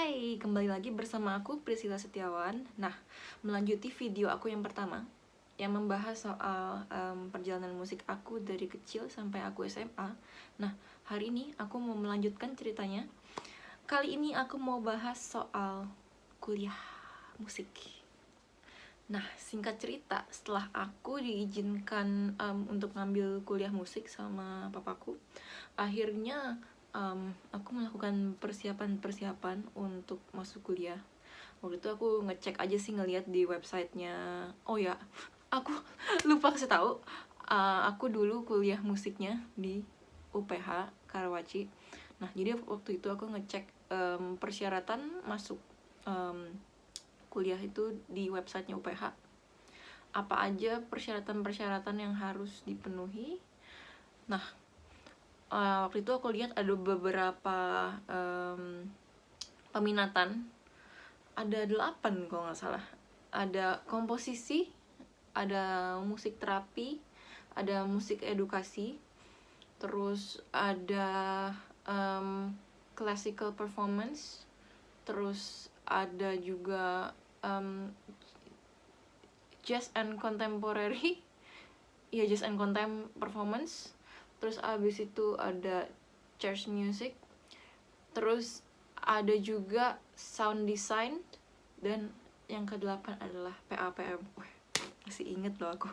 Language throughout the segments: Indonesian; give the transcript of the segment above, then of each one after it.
Hai, kembali lagi bersama aku Priscilla Setiawan. Nah, melanjuti video aku yang pertama yang membahas soal perjalanan musik aku dari kecil sampai aku SMA. Nah, hari ini aku mau melanjutkan ceritanya. Kali ini aku mau bahas soal kuliah musik. Nah, singkat cerita, setelah aku diizinkan untuk ngambil kuliah musik sama papaku, akhirnya aku melakukan persiapan untuk masuk kuliah. Waktu itu aku ngecek aja sih, ngeliat di websitenya. Oh ya, aku lupa kasih tahu, aku dulu kuliah musiknya di UPH Karawaci. Nah, jadi waktu itu aku ngecek persyaratan masuk kuliah itu di websitenya UPH. Apa aja persyaratan-persyaratan yang harus dipenuhi. Nah, waktu itu aku lihat ada beberapa peminatan, ada 8 kalau nggak salah. Ada komposisi, ada musik terapi, ada musik edukasi, terus ada classical performance, terus ada juga jazz and contemporary, ya jazz and contem performance. Terus abis itu ada church music, terus ada juga sound design, dan yang ke-8 adalah PAPM. Wah, masih inget loh aku.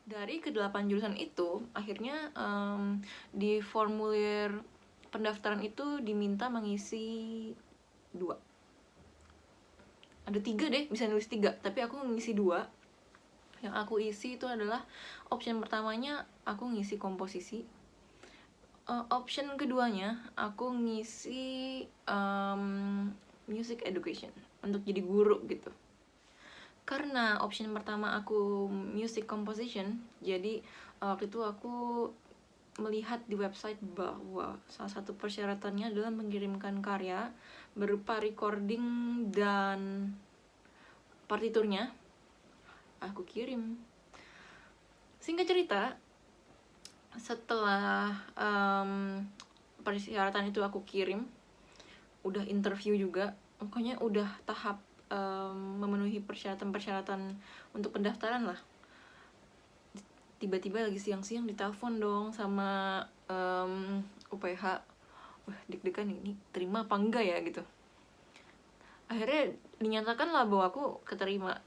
Dari ke-8 jurusan itu, akhirnya di formulir pendaftaran itu diminta mengisi 2. Ada 3 deh, bisa nulis 3, tapi aku ngisi 2. Yang aku isi itu adalah option pertamanya aku ngisi komposisi, option keduanya aku ngisi music education untuk jadi guru gitu. Karena option pertama aku music composition, jadi waktu itu aku melihat di website bahwa salah satu persyaratannya adalah mengirimkan karya berupa recording dan partiturnya. Aku kirim. Singkat cerita, setelah persyaratan itu aku kirim, udah interview juga, pokoknya udah tahap memenuhi persyaratan untuk pendaftaran lah. Tiba-tiba lagi siang-siang ditelepon dong sama UPH. Wah, deg-degan, ini terima apa enggak ya gitu. Akhirnya dinyatakan lah bahwa aku keterima.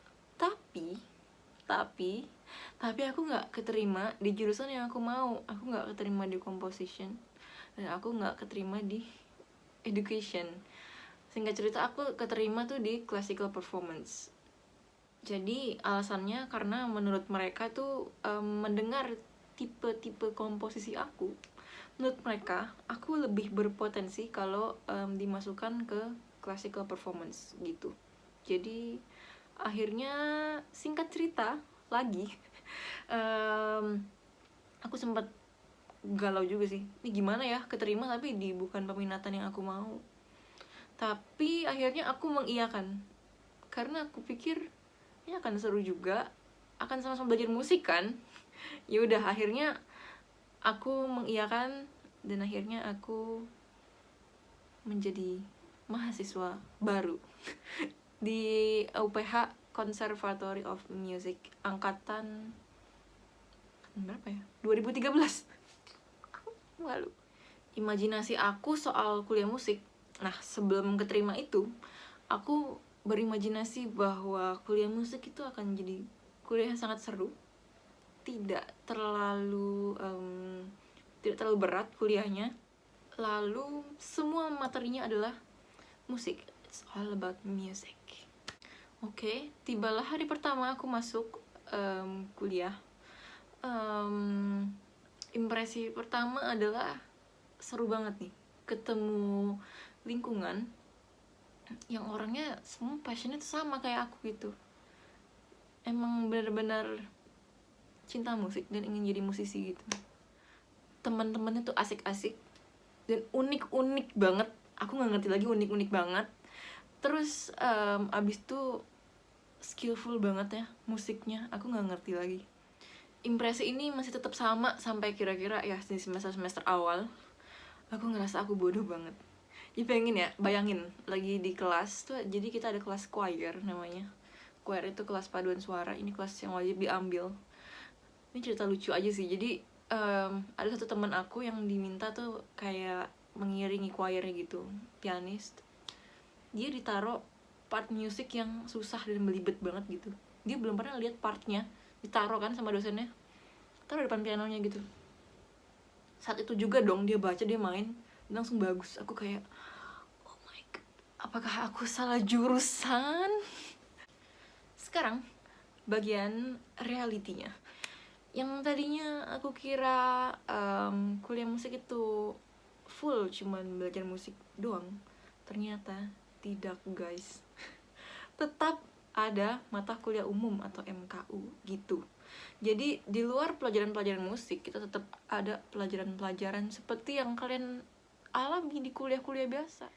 Tapi aku nggak keterima di jurusan yang aku mau. Aku nggak keterima di composition, dan aku nggak keterima di education. Singkat cerita, aku keterima tuh di classical performance. Jadi alasannya karena menurut mereka tuh mendengar tipe-tipe komposisi aku, menurut mereka aku lebih berpotensi kalau dimasukkan ke classical performance gitu. Jadi akhirnya, singkat cerita lagi, aku sempat galau juga sih, ini gimana ya keterima tapi di bukan peminatan yang aku mau. Tapi akhirnya aku mengiyakan, karena aku pikir ini akan seru juga, akan sama-sama belajar musik kan. Ya udah, akhirnya aku mengiyakan, dan akhirnya aku menjadi mahasiswa baru di UPH Conservatory of Music angkatan berapa ya? 2013. Malu. Imajinasi aku soal kuliah musik. Nah, sebelum keterima itu, aku berimajinasi bahwa kuliah musik itu akan jadi kuliah yang sangat seru, tidak terlalu berat kuliahnya. Lalu semua materinya adalah musik. It's all about music. Oke, tibalah hari pertama aku masuk kuliah. Impresi pertama adalah seru banget nih, ketemu lingkungan yang orangnya semua passionnya tuh sama kayak aku gitu. Emang benar-benar cinta musik dan ingin jadi musisi gitu. Teman-temannya tuh asik-asik dan unik-unik banget. Aku nggak ngerti lagi, unik-unik banget. Terus abis itu skillful banget ya musiknya, aku nggak ngerti lagi. Impresi ini masih tetap sama sampai kira-kira ya di semester awal. Aku ngerasa aku bodoh banget. Ya pengen ya, bayangin lagi di kelas tuh, jadi kita ada kelas choir namanya. Choir itu kelas paduan suara, ini kelas yang wajib diambil. Ini cerita lucu aja sih, jadi ada satu teman aku yang diminta tuh kayak mengiringi choirnya gitu, pianis. Dia ditaruh part musik yang susah dan belibet banget gitu. Dia belum pernah lihat partnya, ditaruh kan sama dosennya, taruh depan pianonya gitu. Saat itu juga dong dia baca, dia main, langsung bagus. Aku kayak, oh my god, apakah aku salah jurusan? Sekarang bagian realitinya. Yang tadinya aku kira kuliah musik itu full cuman belajar musik doang, ternyata tidak guys. Tetap ada mata kuliah umum atau MKU gitu. Jadi di luar pelajaran-pelajaran musik, kita tetap ada pelajaran-pelajaran seperti yang kalian alami di kuliah-kuliah biasa.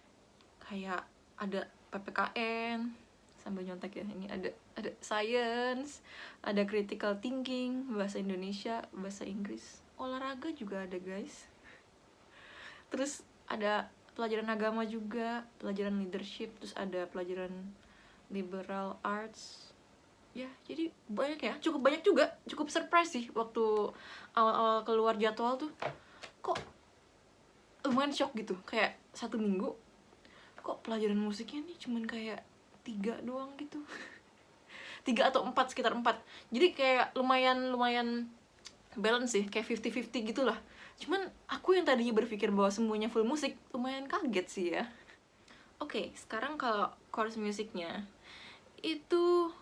Kayak ada PPKN, sambil nyontek ya, ini ada science, ada critical thinking, bahasa Indonesia, bahasa Inggris, olahraga juga ada guys. Terus ada pelajaran agama juga, pelajaran leadership, terus ada pelajaran liberal arts. Ya, jadi banyak ya, cukup banyak juga, cukup surprise sih waktu awal-awal keluar jadwal tuh. Kok lumayan shock gitu, kayak 1 minggu kok pelajaran musiknya nih cuman kayak 3 doang gitu. 3 atau 4, sekitar 4. Jadi kayak lumayan balance sih, kayak 50-50 gitu lah. Cuman aku yang tadinya berpikir bahwa semuanya full musik, lumayan kaget sih ya. Oke, sekarang kalau course musiknya itu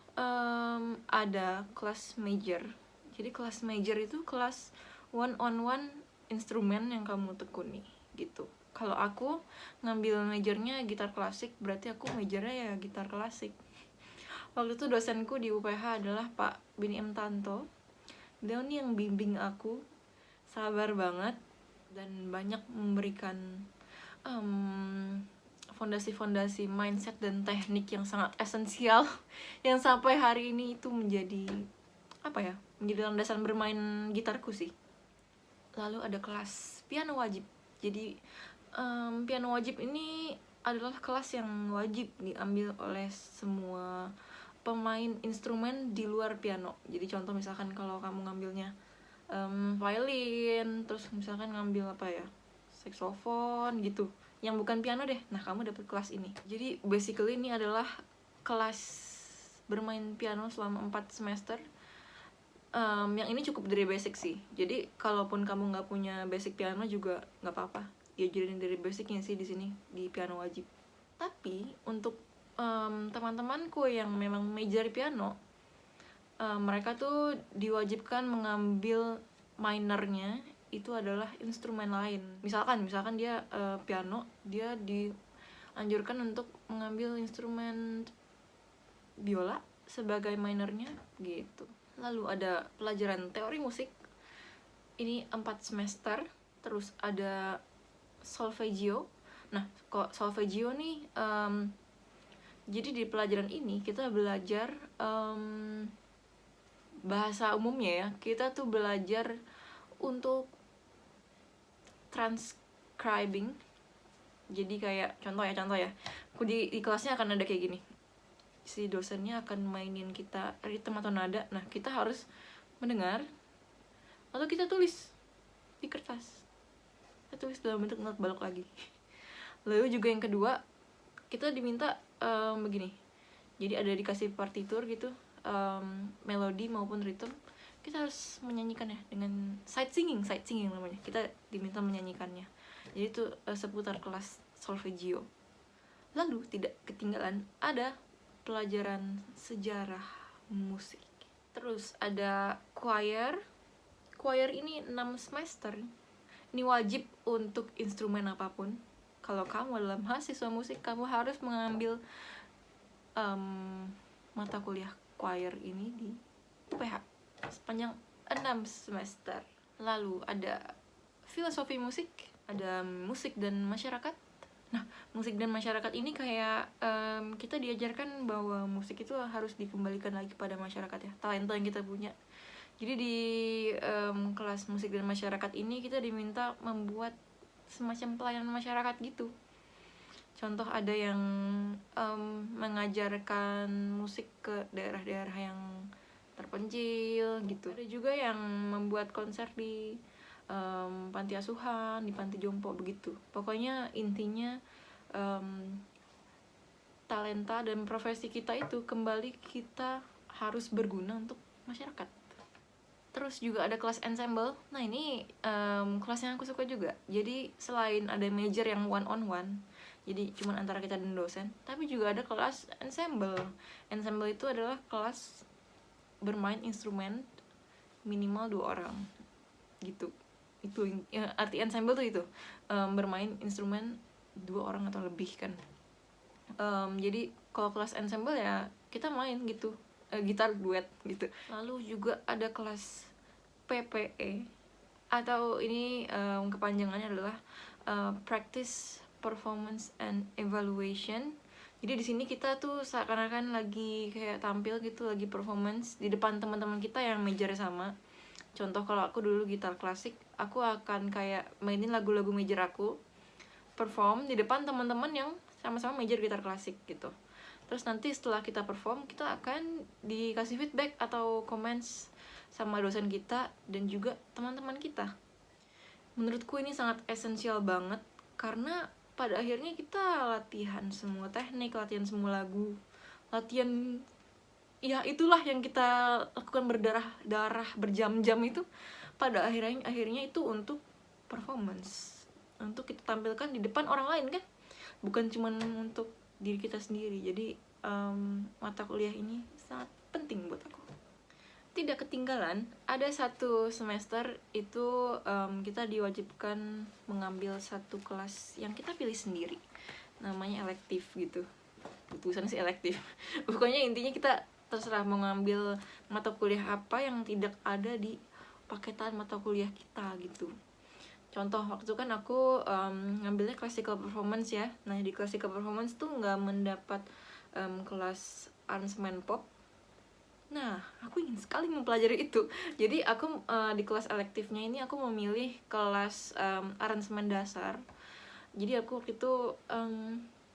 ada kelas major. Jadi kelas major itu kelas one on one instrumen yang kamu tekuni gitu. Kalau aku ngambil majornya gitar klasik, berarti aku majornya ya gitar klasik. Waktu itu dosenku di UPH adalah Pak Beni M. Tanto. Dia nih yang bimbing aku, sabar banget dan banyak memberikan fondasi-fondasi mindset dan teknik yang sangat esensial yang sampai hari ini itu menjadi menjadi landasan bermain gitarku sih. Lalu ada kelas piano wajib. Jadi piano wajib ini adalah kelas yang wajib diambil oleh semua pemain instrumen di luar piano. Jadi contoh misalkan kalau kamu ngambilnya violin, terus misalkan ngambil saxophone gitu, yang bukan piano deh, nah kamu dapat kelas ini. Jadi basically ini adalah kelas bermain piano selama 4 semester. Yang ini cukup dari basic sih, jadi kalaupun kamu nggak punya basic piano juga nggak apa-apa, diajarin dari basicnya sih di sini di piano wajib. Tapi untuk teman-temanku yang memang major piano, mereka tuh diwajibkan mengambil minornya itu adalah instrumen lain. Misalkan dia piano, dia dianjurkan untuk mengambil instrumen biola sebagai minornya gitu. Lalu ada pelajaran teori musik, ini 4 semester. Terus ada solfeggio. Nah, kok solfeggio nih, jadi di pelajaran ini kita belajar bahasa umumnya ya, kita tuh belajar untuk transcribing. Jadi kayak contoh ya, aku di kelasnya akan ada kayak gini, si dosennya akan mainin kita ritme atau nada. Nah, kita harus mendengar atau kita tulis di kertas, kita tulis dalam bentuk not balok lagi. Lalu juga yang kedua, kita diminta begini, jadi ada dikasih partitur gitu, melodi maupun ritme, kita harus menyanyikannya dengan side singing namanya, kita diminta menyanyikannya. Jadi itu seputar kelas solfeggio. Lalu tidak ketinggalan ada pelajaran sejarah musik. Terus ada choir. Choir ini 6 semester. Ini wajib untuk instrumen apapun. Kalau kamu adalah mahasiswa musik, kamu harus mengambil mata kuliah choir ini di UPH sepanjang 6 semester. Lalu ada filosofi musik, ada musik dan masyarakat. Nah, musik dan masyarakat ini kayak kita diajarkan bahwa musik itu harus dikembalikan lagi pada masyarakat ya, talenta yang kita punya. Jadi di kelas musik dan masyarakat ini kita diminta membuat semacam pelayanan masyarakat gitu. Contoh ada yang mengajarkan musik ke daerah-daerah yang terpencil gitu. Ada juga yang membuat konser di panti asuhan, di panti jompo begitu. Pokoknya intinya talenta dan profesi kita itu kembali kita harus berguna untuk masyarakat. Terus juga ada kelas ensemble. Nah ini kelas yang aku suka juga. Jadi selain ada major yang one on one, jadi cuma antara kita dan dosen, tapi juga ada kelas ensemble. Ensemble itu adalah kelas bermain instrumen minimal 2 orang gitu. Itu ya, arti ensemble tuh itu bermain instrumen 2 orang atau lebih kan. Jadi kalau kelas ensemble ya kita main gitu, gitar duet gitu. Lalu juga ada kelas PPE, atau ini kepanjangannya adalah Practice, Performance and Evaluation. Jadi di sini kita tuh seakan-akan lagi kayak tampil gitu, lagi performance di depan teman-teman kita yang majornya sama. Contoh kalau aku dulu gitar klasik, aku akan kayak mainin lagu-lagu major aku, perform di depan teman-teman yang sama-sama major gitar klasik gitu. Terus nanti setelah kita perform, kita akan dikasih feedback atau comments sama dosen kita dan juga teman-teman kita. Menurutku ini sangat esensial banget, karena pada akhirnya kita latihan semua teknik, latihan semua lagu, latihan ya itulah yang kita lakukan berdarah-darah berjam-jam itu, pada akhirnya itu untuk performance, untuk kita tampilkan di depan orang lain kan, bukan cuma untuk diri kita sendiri. Jadi mata kuliah ini sangat penting buat aku. Tidak ketinggalan, ada satu semester itu kita diwajibkan mengambil satu kelas yang kita pilih sendiri, namanya elektif gitu. Tulisannya sih elektif. Pokoknya intinya kita terserah mau ngambil mata kuliah apa yang tidak ada di paketan mata kuliah kita gitu. Contoh waktu itu kan aku ngambilnya classical performance ya. Nah di classical performance tuh nggak mendapat kelas aransemen pop. Nah aku ingin sekali mempelajari itu. Jadi aku di kelas elektifnya ini aku memilih kelas aransemen dasar. Jadi aku waktu itu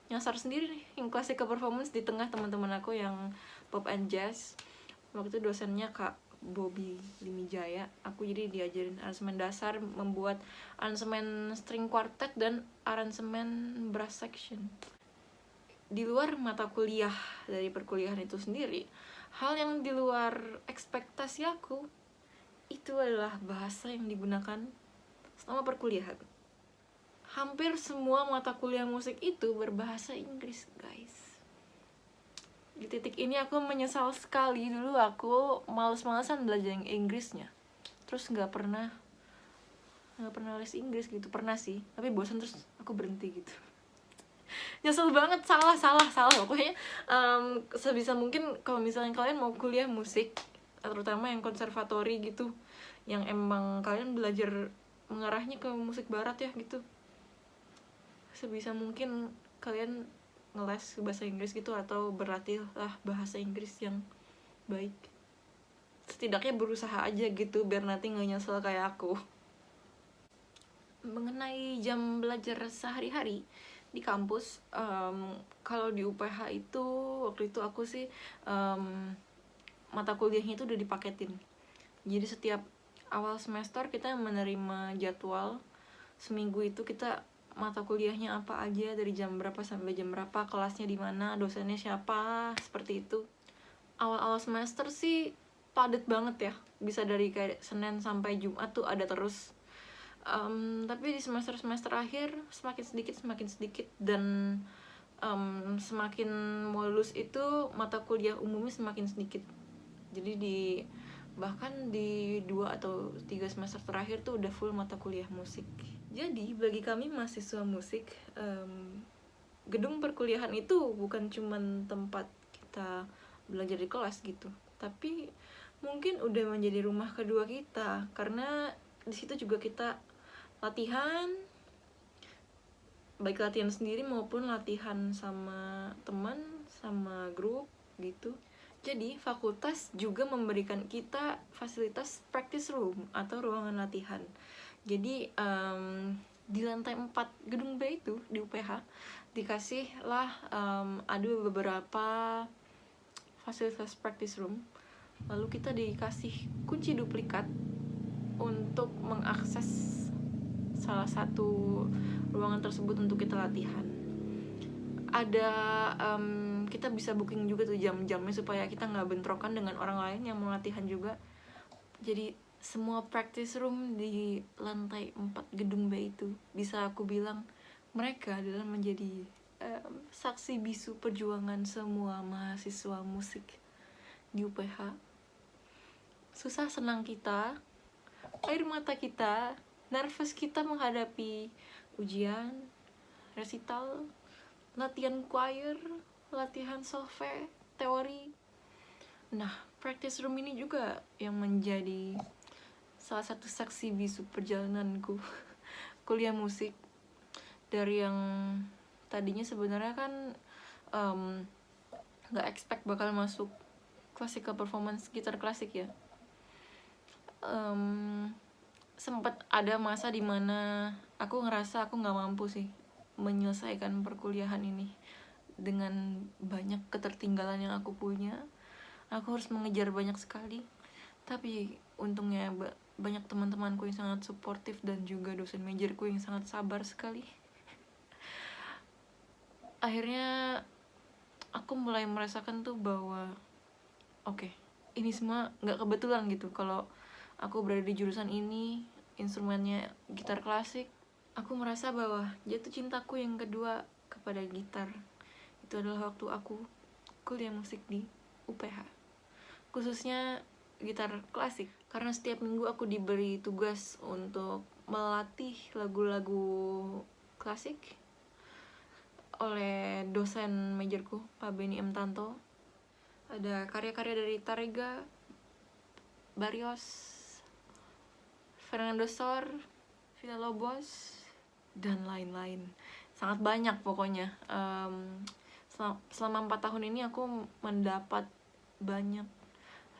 nyasar sendiri nih yang classical performance di tengah teman-teman aku yang pop and jazz. Waktu itu dosennya Kak Bobby Limijaya. Aku jadi diajarin aransemen dasar, membuat aransemen string quartet dan aransemen brass section. Di luar mata kuliah dari perkuliahan itu sendiri, hal yang di luar ekspektasi aku itu adalah bahasa yang digunakan selama perkuliahan. Hampir semua mata kuliah musik itu berbahasa Inggris, guys. Di titik ini aku menyesal sekali, dulu aku males-malesan belajar Inggrisnya, terus nggak pernah les Inggris gitu. Pernah sih, tapi bosan terus aku berhenti gitu. Nyesel banget, salah pokoknya. Sebisa mungkin kalau misalnya kalian mau kuliah musik, terutama yang konservatori gitu, yang emang kalian belajar mengarahnya ke musik barat ya gitu, sebisa mungkin kalian ngeles bahasa Inggris gitu, atau berlatih lah bahasa Inggris yang baik. Setidaknya berusaha aja gitu, biar nanti gak nyesel kayak aku. Mengenai jam belajar sehari-hari di kampus, kalau di UPH itu waktu itu aku sih mata kuliahnya itu udah dipaketin. Jadi setiap awal semester kita menerima jadwal seminggu itu kita mata kuliahnya apa aja, dari jam berapa sampai jam berapa, kelasnya di mana, dosennya siapa, seperti itu. Awal-awal semester sih padat banget ya, bisa dari kayak Senin sampai Jumat tuh ada terus. Tapi di semester akhir semakin sedikit, dan semakin mulus itu mata kuliah umumnya semakin sedikit. Jadi bahkan di 2 atau 3 semester terakhir tuh udah full mata kuliah musik. Jadi bagi kami mahasiswa musik, gedung perkuliahan itu bukan cuman tempat kita belajar di kelas gitu, tapi mungkin udah menjadi rumah kedua kita, karena di situ juga kita latihan, baik latihan sendiri maupun latihan sama teman, sama grup gitu. Jadi fakultas juga memberikan kita fasilitas practice room atau ruangan latihan. Jadi di lantai 4 gedung B itu di UPH dikasih lah ada beberapa fasilitas practice room, lalu kita dikasih kunci duplikat untuk mengakses salah satu ruangan tersebut untuk kita latihan. Ada kita bisa booking juga tuh jam-jamnya supaya kita nggak bentrokan dengan orang lain yang mau latihan juga. Jadi semua practice room di lantai 4 gedung B itu bisa aku bilang mereka adalah menjadi saksi bisu perjuangan semua mahasiswa musik di UPH. Susah senang kita, air mata kita, nervous kita menghadapi ujian, resital, latihan choir, latihan solfe, teori. Nah, practice room ini juga yang menjadi salah satu saksi bisu perjalananku kuliah musik. Dari yang tadinya sebenarnya kan gak expect bakal masuk classical performance gitar klasik ya. Sempat ada masa dimana aku ngerasa aku gak mampu sih menyelesaikan perkuliahan ini dengan banyak ketertinggalan yang aku punya. Aku harus mengejar banyak sekali, tapi untungnya banyak teman-temanku yang sangat suportif dan juga dosen majorku yang sangat sabar sekali. Akhirnya aku mulai merasakan tuh bahwa oke, ini semua nggak kebetulan gitu. Kalau aku berada di jurusan ini, instrumennya gitar klasik, aku merasa bahwa jatuh cintaku yang kedua kepada gitar itu adalah waktu aku kuliah musik di UPH, khususnya gitar klasik. Karena setiap minggu aku diberi tugas untuk melatih lagu-lagu klasik oleh dosen majorku, Pak Beni M. Tanto. Ada karya-karya dari Tarega, Barrios, Fernando Sor, Villa Lobos, dan lain-lain. Sangat banyak pokoknya. Selama 4 tahun ini aku mendapat banyak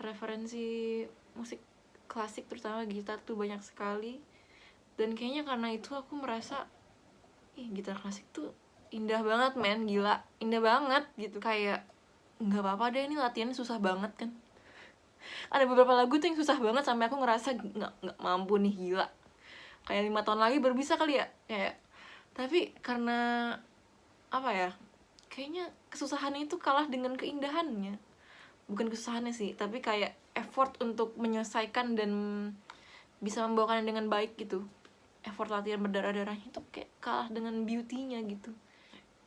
referensi musik klasik, terutama gitar tuh banyak sekali. Dan kayaknya karena itu aku merasa gitar klasik tuh indah banget men, gila, indah banget gitu. Kayak nggak apa-apa deh, ini latihannya susah banget kan. Ada beberapa lagu tuh yang susah banget sampai aku ngerasa nggak mampu nih, gila. Kayak 5 tahun lagi baru bisa kali ya, kayak. Tapi karena apa ya, kayaknya kesusahannya itu kalah dengan keindahannya. Bukan kesusahannya sih, tapi kayak effort untuk menyelesaikan dan bisa membawakannya dengan baik gitu. Effort latihan berdarah-darahnya itu kayak kalah dengan beauty-nya gitu.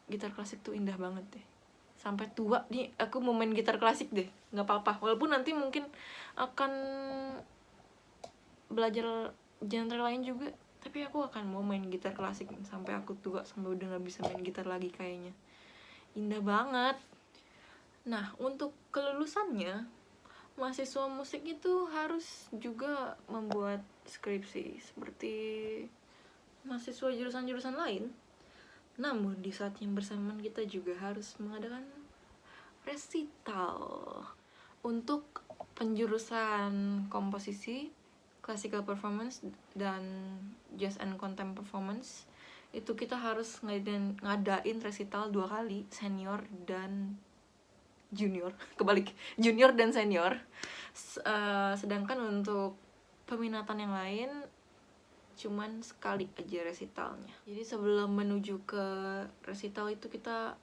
Gitar klasik tuh indah banget deh. Sampai tua nih aku mau main gitar klasik deh, nggak apa-apa. Walaupun nanti mungkin akan belajar genre lain juga, tapi aku akan mau main gitar klasik sampai aku tua, sampai udah nggak bisa main gitar lagi kayaknya. Indah banget. Nah, untuk kelulusannya, mahasiswa musik itu harus juga membuat skripsi seperti mahasiswa jurusan-jurusan lain. Namun di saat yang bersamaan kita juga harus mengadakan resital. Untuk penjurusan komposisi, classical performance, dan jazz and contempt performance, itu kita harus ngadain resital 2 kali, senior dan junior, kebalik, junior dan senior. Sedangkan untuk peminatan yang lain cuman sekali aja resitalnya. Jadi sebelum menuju ke resital itu kita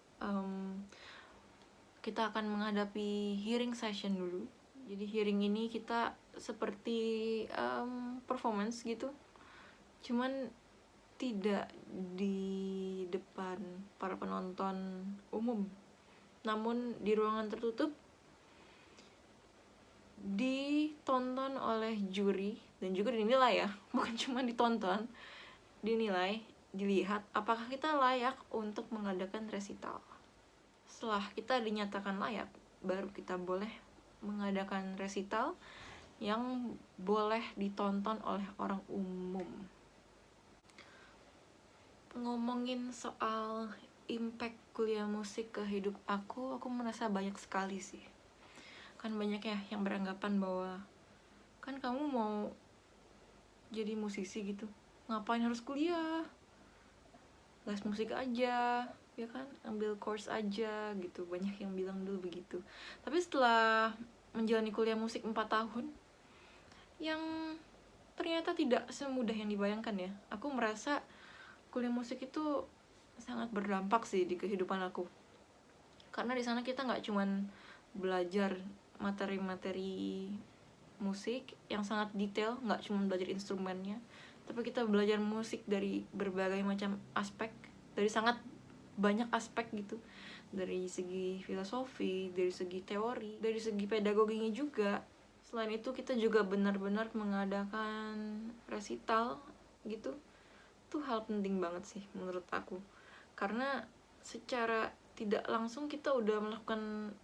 akan menghadapi hearing session dulu. Jadi hearing ini kita seperti performance gitu, cuman tidak di depan para penonton umum, namun di ruangan tertutup, ditonton oleh juri dan juga dinilai ya, bukan cuma ditonton, dinilai, dilihat apakah kita layak untuk mengadakan resital. Setelah kita dinyatakan layak, baru kita boleh mengadakan resital yang boleh ditonton oleh orang umum. Ngomongin soal impact kuliah musik ke hidup aku merasa banyak sekali sih. Kan banyak ya yang beranggapan bahwa kan kamu mau jadi musisi gitu, ngapain harus kuliah, les musik aja, ya kan, ambil course aja gitu. Banyak yang bilang dulu begitu. Tapi setelah menjalani kuliah musik 4 tahun, yang ternyata tidak semudah yang dibayangkan ya. Aku merasa kuliah musik itu sangat berdampak sih di kehidupan aku. Karena di sana kita nggak cuman belajar materi-materi musik yang sangat detail, nggak cuma belajar instrumennya, tapi kita belajar musik dari berbagai macam aspek, dari sangat banyak aspek gitu, dari segi filosofi, dari segi teori, dari segi pedagoginya juga. Selain itu kita juga benar-benar mengadakan resital gitu. Itu hal penting banget sih menurut aku, karena secara tidak langsung kita udah melakukan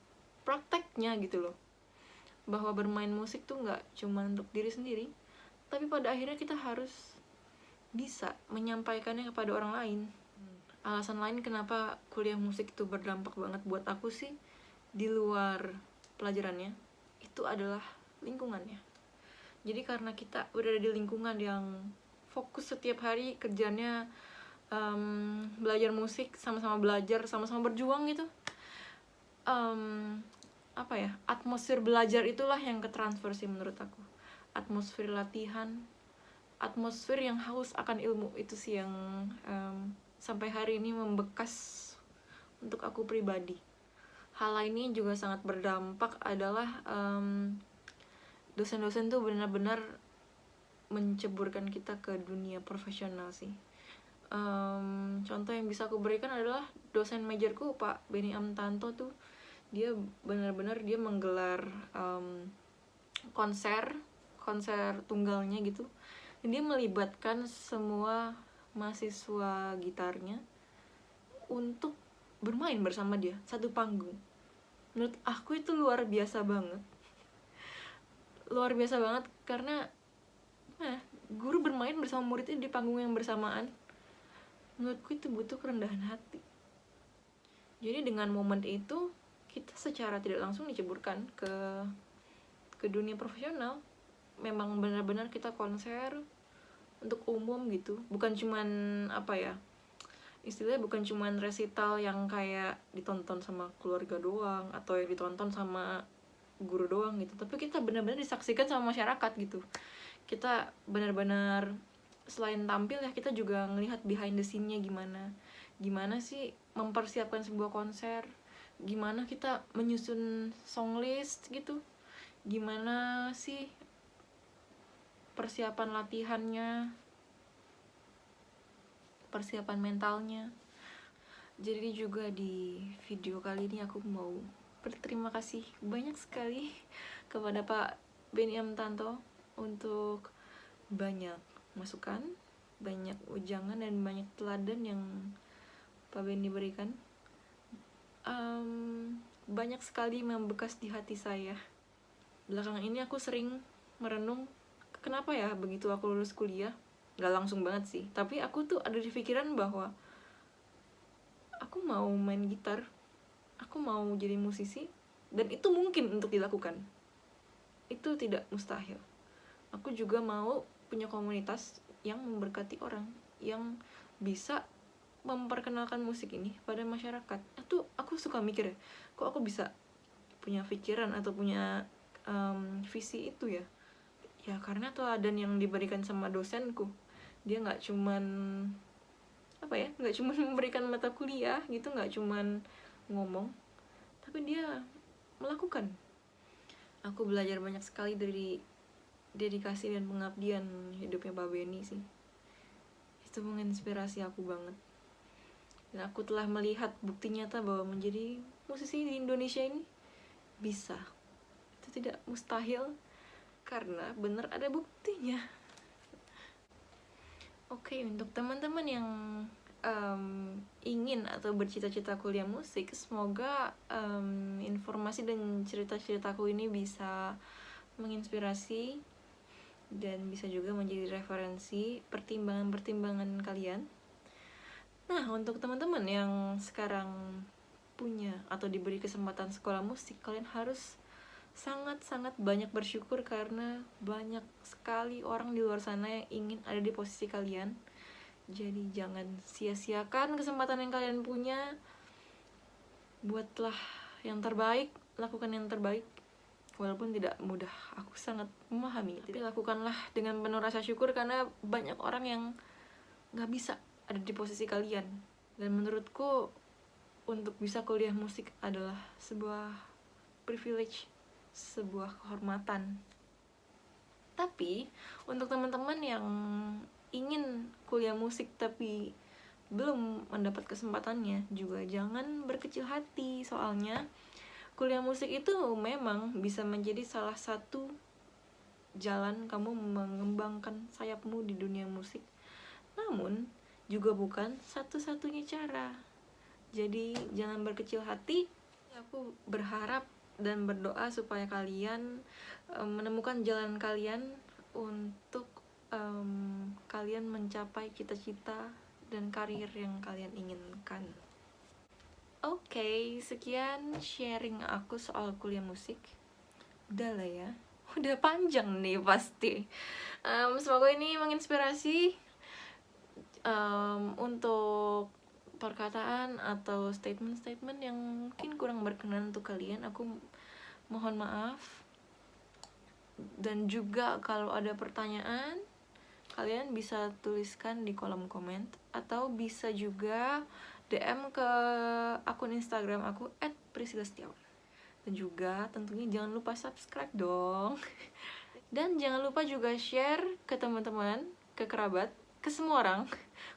prakteknya gitu loh, bahwa bermain musik tuh nggak cuma untuk diri sendiri, tapi pada akhirnya kita harus bisa menyampaikannya kepada orang lain. Alasan lain kenapa kuliah musik itu berdampak banget buat aku sih, di luar pelajarannya, itu adalah lingkungannya. Jadi karena kita berada di lingkungan yang fokus setiap hari kerjanya belajar musik, sama-sama belajar, sama-sama berjuang gitu, apa ya, atmosfer belajar itulah yang ketransfer sih menurut aku. Atmosfer latihan, atmosfer yang haus akan ilmu, itu sih yang sampai hari ini membekas untuk aku pribadi. Hal lainnya juga sangat berdampak adalah dosen-dosen tuh benar-benar menceburkan kita ke dunia profesional sih. Contoh yang bisa aku berikan adalah dosen majorku, Pak Benny Amtanto tuh, dia benar-benar dia menggelar konser tunggalnya gitu. Dan dia melibatkan semua mahasiswa gitarnya untuk bermain bersama dia satu panggung. Menurut aku itu luar biasa banget. Luar biasa banget karena guru bermain bersama muridnya di panggung yang bersamaan. Menurutku itu butuh kerendahan hati. Jadi dengan momen itu kita secara tidak langsung diceburkan ke dunia profesional. Memang benar-benar kita konser untuk umum gitu, bukan cuman apa ya, istilahnya bukan cuman resital yang kayak ditonton sama keluarga doang atau yang ditonton sama guru doang gitu, tapi kita benar-benar disaksikan sama masyarakat gitu. Kita benar-benar selain tampil ya, kita juga ngelihat behind the scene-nya gimana sih mempersiapkan sebuah konser, gimana kita menyusun song list gitu, gimana sih persiapan latihannya, persiapan mentalnya. Jadi juga di video kali ini aku mau berterima kasih banyak sekali kepada Pak Benny Amtanto untuk banyak masukan, banyak ujangan, dan banyak teladan yang Pak Benny berikan. Banyak sekali membekas di hati saya. Belakangan ini aku sering merenung, kenapa ya begitu aku lulus kuliah, gak langsung banget sih, tapi aku tuh ada di pikiran bahwa aku mau main gitar, aku mau jadi musisi, dan itu mungkin untuk dilakukan. Itu tidak mustahil. Aku juga mau punya komunitas yang memberkati orang, yang bisa memperkenalkan musik ini pada masyarakat. Itu aku suka mikir ya, kok aku bisa punya pikiran atau punya visi itu ya. Ya karena teladan yang diberikan sama dosenku. Dia nggak cuman nggak cuman memberikan mata kuliah gitu, nggak cuman ngomong, tapi dia melakukan. Aku belajar banyak sekali dari dedikasi dan pengabdian hidupnya Pak Benny sih. Itu menginspirasi aku banget. Dan aku telah melihat bukti nyata bahwa menjadi musisi di Indonesia ini bisa. Itu tidak mustahil karena benar ada buktinya. Oke, untuk teman-teman yang ingin atau bercita-cita kuliah musik, semoga informasi dan cerita-ceritaku ini bisa menginspirasi dan bisa juga menjadi referensi pertimbangan-pertimbangan kalian. Nah, untuk teman-teman yang sekarang punya atau diberi kesempatan sekolah musik, kalian harus sangat-sangat banyak bersyukur karena banyak sekali orang di luar sana yang ingin ada di posisi kalian, Jadi jangan sia-siakan kesempatan yang kalian punya. Buatlah yang terbaik, lakukan yang terbaik. Walaupun tidak mudah, aku sangat memahami. Tapi lakukanlah dengan penuh rasa syukur, karena banyak orang yang gak bisa ada di posisi kalian. Dan menurutku untuk bisa kuliah musik adalah sebuah privilege, sebuah kehormatan. Tapi untuk teman-teman yang ingin kuliah musik tapi belum mendapat kesempatannya, juga jangan berkecil hati. Soalnya kuliah musik itu memang bisa menjadi salah satu jalan kamu mengembangkan sayapmu di dunia musik. Namun juga bukan satu-satunya cara. Jadi jangan berkecil hati. Aku berharap dan berdoa supaya kalian menemukan jalan kalian untuk kalian mencapai cita-cita dan karir yang kalian inginkan. Oke, sekian sharing aku soal kuliah musik. Udah lah ya, udah panjang nih pasti. Semoga ini menginspirasi untuk perkataan atau statement-statement yang mungkin kurang berkenan untuk kalian. Aku mohon maaf. Dan juga kalau ada pertanyaan, kalian bisa tuliskan di kolom komen, atau bisa juga DM ke akun Instagram aku @priscilasetiawan. Dan juga tentunya jangan lupa subscribe dong. Dan jangan lupa juga share ke teman-teman, ke kerabat, ke semua orang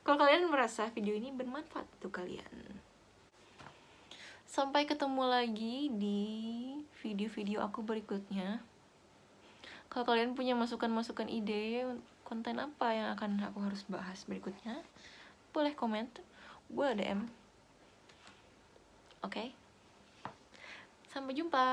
kalau kalian merasa video ini bermanfaat untuk kalian. Sampai ketemu lagi di video-video aku berikutnya. Kalau kalian punya masukan-masukan ide konten apa yang akan aku harus bahas berikutnya, boleh komen, boleh DM. Oke? Sampai jumpa.